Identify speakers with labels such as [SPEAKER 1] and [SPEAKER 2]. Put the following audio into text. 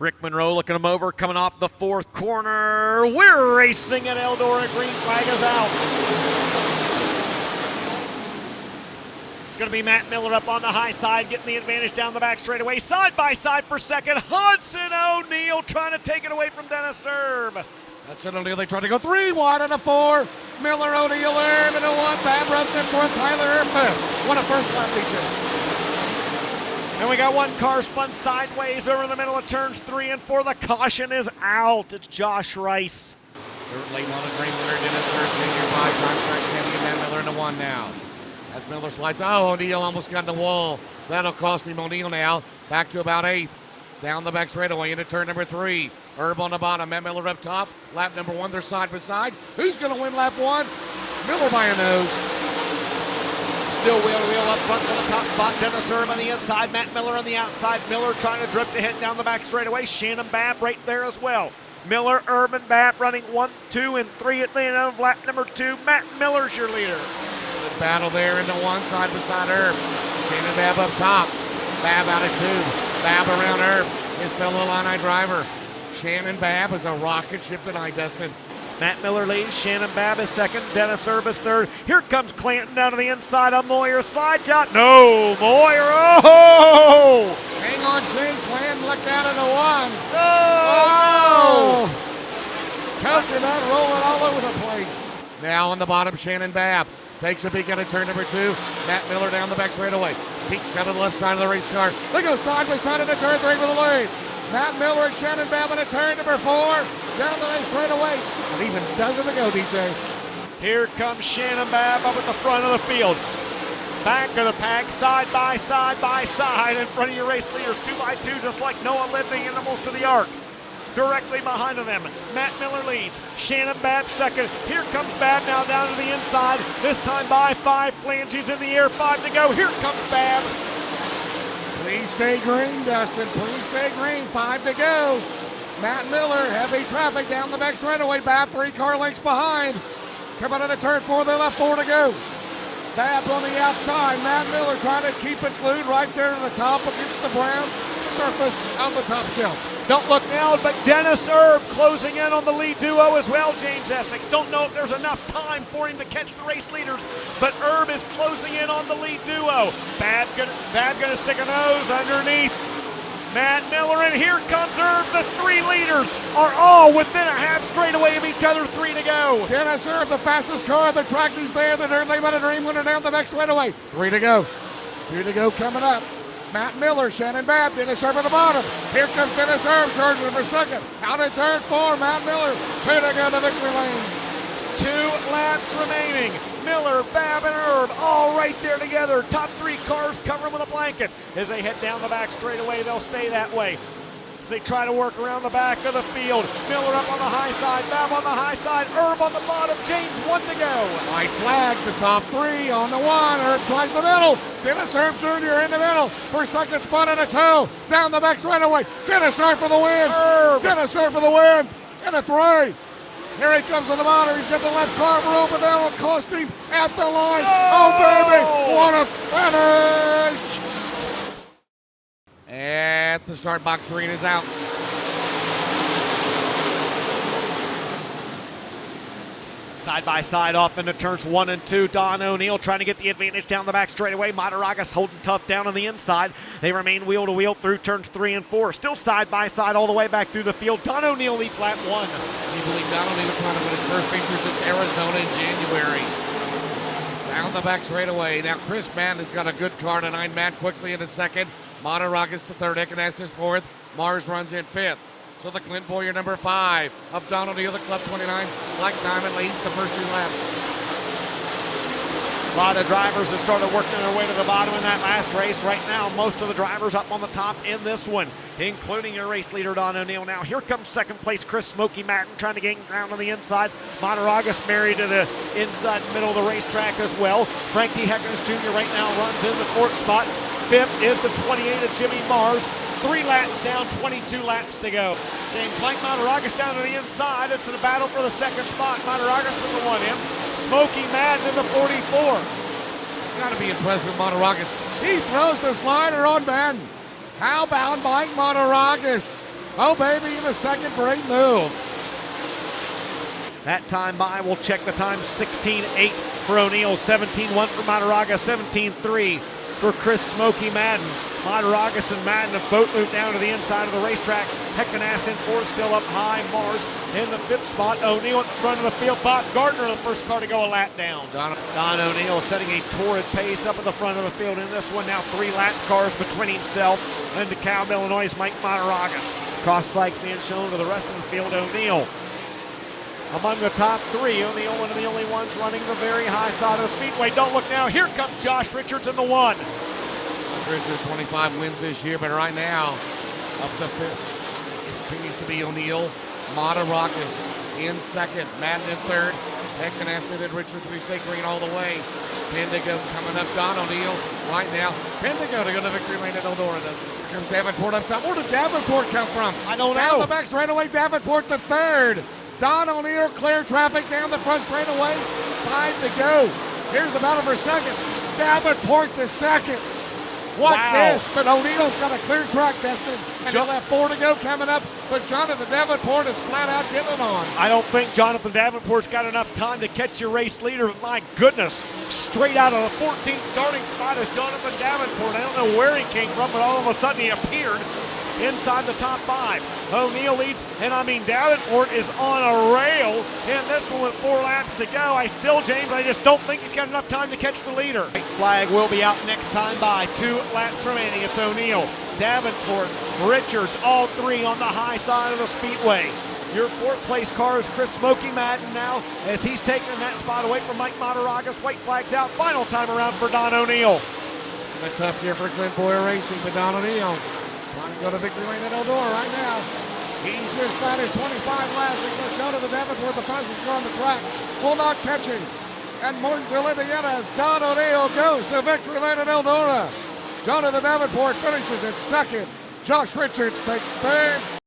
[SPEAKER 1] Rick Monroe looking him over, coming off the fourth corner. We're racing at Eldora. Green flag is out. It's going to be Matt Miller up on the high side, getting the advantage down the back straightaway. Side by side for second. Hudson O'Neal trying to take it away from Dennis Erb.
[SPEAKER 2] Hudson O'Neal, they tried to go 3 wide and a 4. Miller, O'Neal, Erb, and a 1. Bab runs in for a Tyler Erb fifth. What a first lap, DJ.
[SPEAKER 1] And we got one car spun sideways over the middle of turns 3 and 4. The caution is out. It's Josh Rice.
[SPEAKER 2] Third late on a dream winner, Dennis Erb, junior 5-time track champion. Matt Miller into 1 now. As Miller slides, O'Neal almost got in the wall. That'll cost him. O'Neal now back to about 8th. Down the back straightaway into turn number 3. Erb on the bottom, Matt Miller up top. Lap number 1, they're side by side. Who's going to win lap 1? Miller by a nose.
[SPEAKER 1] Still wheel to wheel up front for the top spot. Dennis Erb on the inside, Matt Miller on the outside. Miller trying to drift ahead down the back straightaway. Shannon Babb right there as well. Miller, Erb, and Babb running 1, 2, and 3 at the end of lap number 2. Matt Miller's your leader.
[SPEAKER 2] Good battle there into 1 side beside Erb. Shannon Babb up top. Babb out of 2. Babb around Erb. His fellow Illini driver. Shannon Babb is a rocket ship tonight, Dustin.
[SPEAKER 1] Matt Miller leads, Shannon Babb is second, Dennis Erb is third. Here comes Clanton down to the inside on Moyer, slide shot. No, Moyer, oh!
[SPEAKER 2] Hang on, Shane Clanton, look out of the 1.
[SPEAKER 1] Oh!
[SPEAKER 2] Coconut rolling all over the place. Now on the bottom, Shannon Babb takes a peek at turn number 2. Matt Miller down the back straightaway. Peeks out of the left side of the race car. They go side by side into turn 3 with the lead. Matt Miller and Shannon Babb in a turn number 4. Down the race straightaway. And even dozen to go, DJ.
[SPEAKER 1] Here comes Shannon Babb up at the front of the field. Back of the pack, side by side by side in front of your race leaders. 2 by 2, just like Noah led the animals to the arc. Directly behind of them, Matt Miller leads. Shannon Babb second. Here comes Babb now down to the inside. This time by 5 flanges in the air, 5 to go. Here comes Babb.
[SPEAKER 2] Please stay green, Dustin. Please stay green. 5 to go. Matt Miller, heavy traffic down the back straightaway. Babb 3 car lengths behind. Coming into turn 4, they left 4 to go. Babb on the outside. Matt Miller trying to keep it glued right there to the top against the brown surface of the top shelf.
[SPEAKER 1] Don't look now, but Dennis Erb closing in on the lead duo as well, James Essex. Don't know if there's enough time for him to catch the race leaders, but Erb is closing in on the lead duo. Babb gonna stick a nose underneath Matt Miller, and here comes Erb. The 3 leaders are all within a half straightaway of each other, 3 to go.
[SPEAKER 2] Dennis Erb, the fastest car on the track. He's there. The Dirt Late Dream winner down the back straightaway. 3 to go. 2 to go coming up. Matt Miller, Shannon Babb, Dennis Erb at the bottom. Here comes Dennis Erb, charging for second. Out in turn 4, Matt Miller. 2 to go to victory lane.
[SPEAKER 1] 2 laps remaining. Miller, Babb, and Erb all right there together. Top 3 cars covering with a blanket. As they head down the back straightaway, they'll stay that way. As they try to work around the back of the field. Miller up on the high side, Babb on the high side, Erb on the bottom, James 1 to go.
[SPEAKER 2] White flag, the top 3 on the 1. Erb tries the middle. Dennis Erb Jr. in the middle for second spot and a 2. Down the back straightaway. Dennis Erb for the win. Dennis Erb for the win. And a 3. Here he comes on the bottom. He's got the left carver open. That'll cost him at the line. Oh, baby. What a finish. At the start box, green is out.
[SPEAKER 1] Side by side off into turns 1 and 2. Don O'Neal trying to get the advantage down the back straightaway. Mataragas holding tough down on the inside. They remain wheel to wheel through turns 3 and 4. Still side by side all the way back through the field. Don O'Neal leads lap 1.
[SPEAKER 2] Can you believe Don O'Neal trying to win his first feature since Arizona in January? Down the back straightaway. Now Chris Mann has got a good car tonight. Mann quickly in the second. Mataragas the third. Econestis fourth. Mars runs in 5th. So the Clint Boyer number 5 of Don O'Neal, the Club 29. Black Diamond leads the first 2 laps.
[SPEAKER 1] A lot of drivers have started working their way to the bottom in that last race. Right now, most of the drivers up on the top in this one, including your race leader, Don O'Neal. Now, here comes second place, Chris Smokey Matton, trying to gain ground on the inside. Mataragas married to the inside middle of the racetrack as well. Frankie Heckens Jr. right now runs in the 4th spot. 5th is the 28 of Jimmy Mars. 3 laps down, 22 laps to go. James Mike Mataragas down to the inside. It's in a battle for the 2nd spot. Mataragas in the 1M. Smokey Madden in the 44.
[SPEAKER 2] Got to be impressed with Mataragas. He throws the slider on Madden. How about Mike Mataragas? Oh, baby, in the second, great move.
[SPEAKER 1] That time by, we'll check the time, 16:8 for O'Neal, 17:1 for Mataraga, 17:3 for Chris Smoky Madden. Mataragas and Madden have both moved down to the inside of the racetrack. Heckenast in fourth, still up high. Mars in the fifth spot. O'Neal at the front of the field. Bob Gardner, the first car to go a lap down. Don O'Neal setting a torrid pace up at the front of the field in this one. Now 3 lap cars between himself and DeKalb, Illinois' Mike Mataragas. Cross flags being shown to the rest of the field. O'Neal among the top 3. O'Neal, one of the only ones running the very high side of the Speedway. Don't look now. Here comes Josh Richards in the 1.
[SPEAKER 2] Josh Richards, 25 wins this year, but right now, up to 5th, continues to be O'Neal. Mataragas in 2nd, Madden in 3rd. Heckenast and Richards, we stay green all the way. 10 to go coming up. Don O'Neal right now. 10 to go to victory lane at Eldora. Here comes Davenport up top. Where did Davenport come from?
[SPEAKER 1] I don't know.
[SPEAKER 2] Down the back straightaway, Davenport to 3rd. Don O'Neal clear traffic down the front straightaway. 5 to go. Here's the battle for 2nd. Davenport to 2nd. Watch this, but O'Neal's got a clear track, Destin. And he'll have 4 to go coming up, but Jonathan Davenport is flat out getting on.
[SPEAKER 1] I don't think Jonathan Davenport's got enough time to catch your race leader, but my goodness, straight out of the 14th starting spot is Jonathan Davenport. I don't know where he came from, but all of a sudden he appeared inside the top 5. O'Neal leads, and I mean Davenport is on a rail in this one with 4 laps to go. James, I just don't think he's got enough time to catch the leader. White flag will be out next time by. 2 laps remaining. It's O'Neal, Davenport, Richards, all 3 on the high side of the Speedway. Your 4th place car is Chris Smoky Madden now, as he's taking that spot away from Mike Mataragas. White flag's out. Final time around for Don O'Neal.
[SPEAKER 2] A tough year for Glenn Boyer Racing, but Don O'Neal trying to go to victory lane at Eldora right now. He's just got his 25 laps because Jonathan Davenport, the fastest car on the track, will not catch him. And Martinsville, Indiana, as Don O'Neal goes to victory lane at Eldora. Jonathan Davenport finishes at 2nd. Josh Richards takes 3rd.